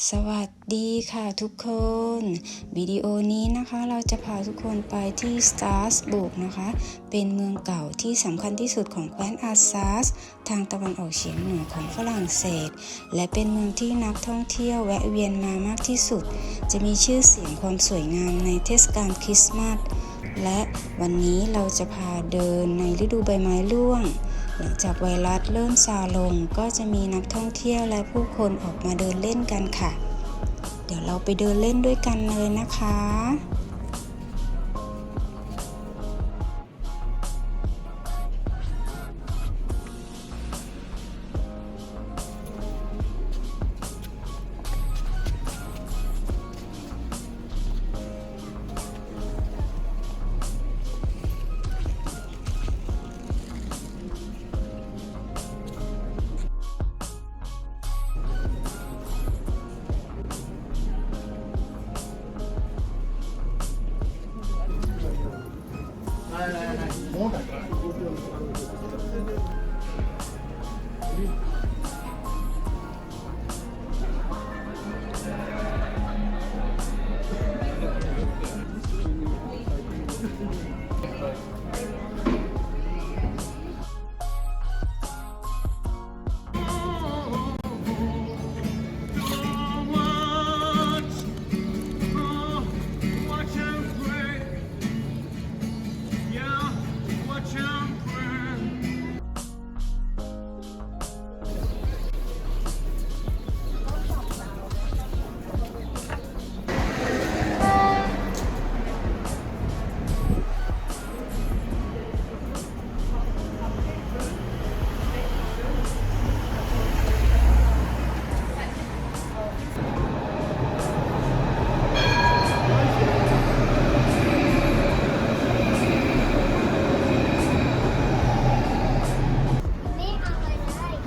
สวัสดีค่ะทุกคนวิดีโอนี้นะคะเราจะพาทุกคนไปที่สตราสบูร์กนะคะเป็นเมืองเก่าที่สำคัญที่สุดของแคว้นอาร์ซัสทางตะวันออกเฉียงเหนือของฝรั่งเศสและเป็นเมืองที่นักท่องเที่ยวแวะเวียนมามากที่สุดจะมีชื่อเสียงความสวยงามในเทศกาลคริสต์มาสและวันนี้เราจะพาเดินในฤดูใบไม้ร่วงหลังจากไวรัสเริ่มซาลงก็จะมีนักท่องเที่ยวและผู้คนออกมาเดินเล่นกันค่ะเดี๋ยวเราไปเดินเล่นด้วยกันเลยนะคะ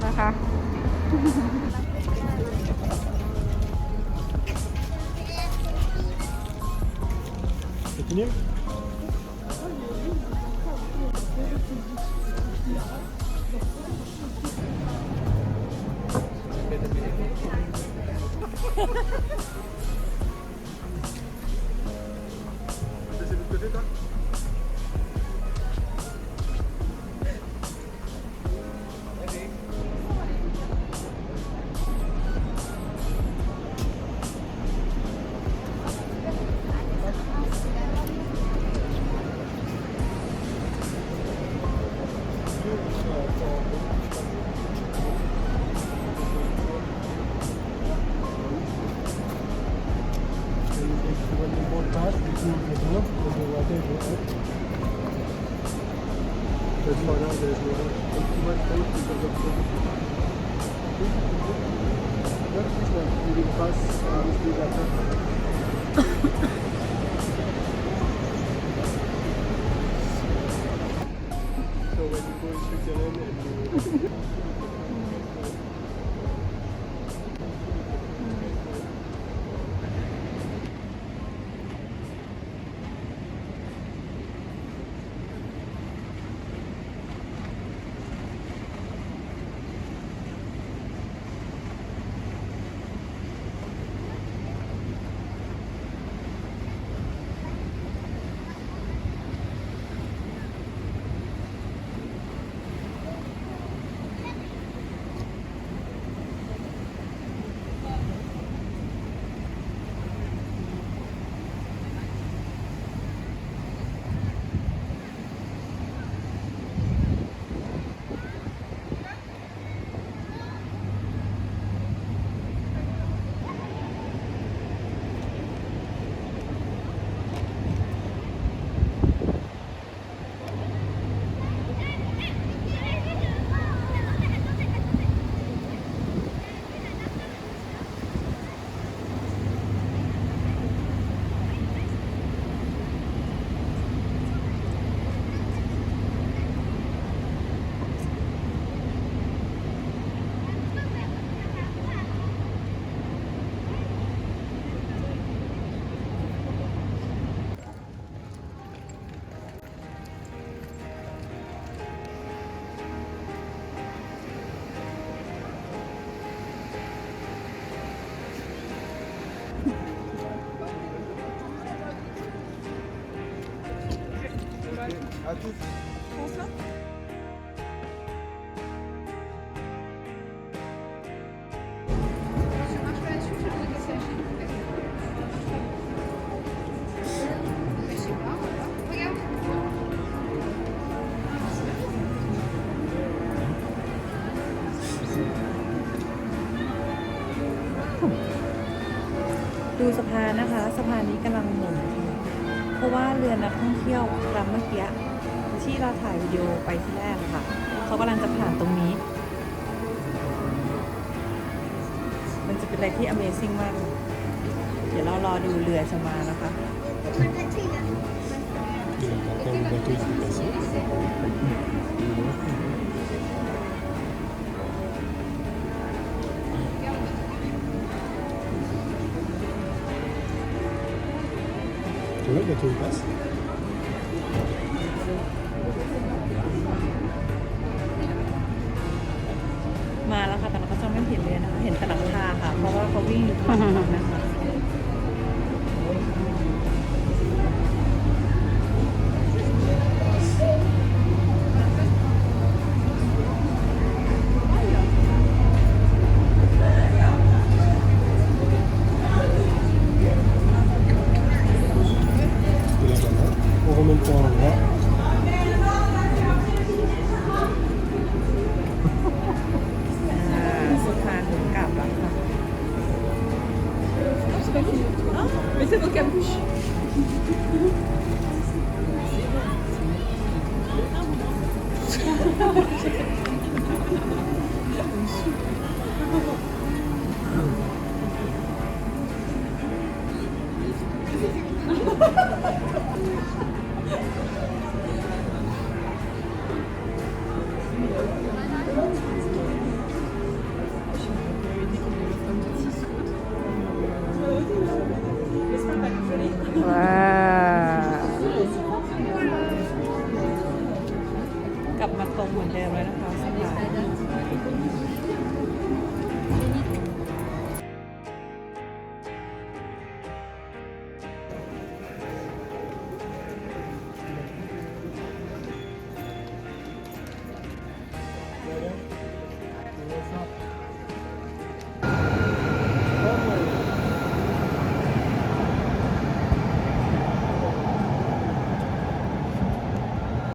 นะคะ ดูสะพานนะคะสะพานนี้กำลังหมุนเพราะว่าเรือนักท่องเที่ยวลำเมื่อกี้ที่เราถ่ายวิดีโอไปที่แรกค่ะเขากำลังจะผ่านตรงนี้ มันจะเป็นอะไรที่ Amazing มากเลยเดี๋ยวเรารอดูเรือจะมานะคะ Tu vois le bateau il passe. มาแล้วค่ะแต่เราก็จะไม่เห็นเลยนะคะเห็นแต่หลังคาค่ะเพราะว่าเขาวิ่งอยู่ข้างหลังนะคะOn remet le point à l'endroit. สะพานถึงกลับแล้วค่ะ Mettez vos capuches.ว้ากลับมาตรงเหมือนเดิมแล้วนะคะสะพาน On va faire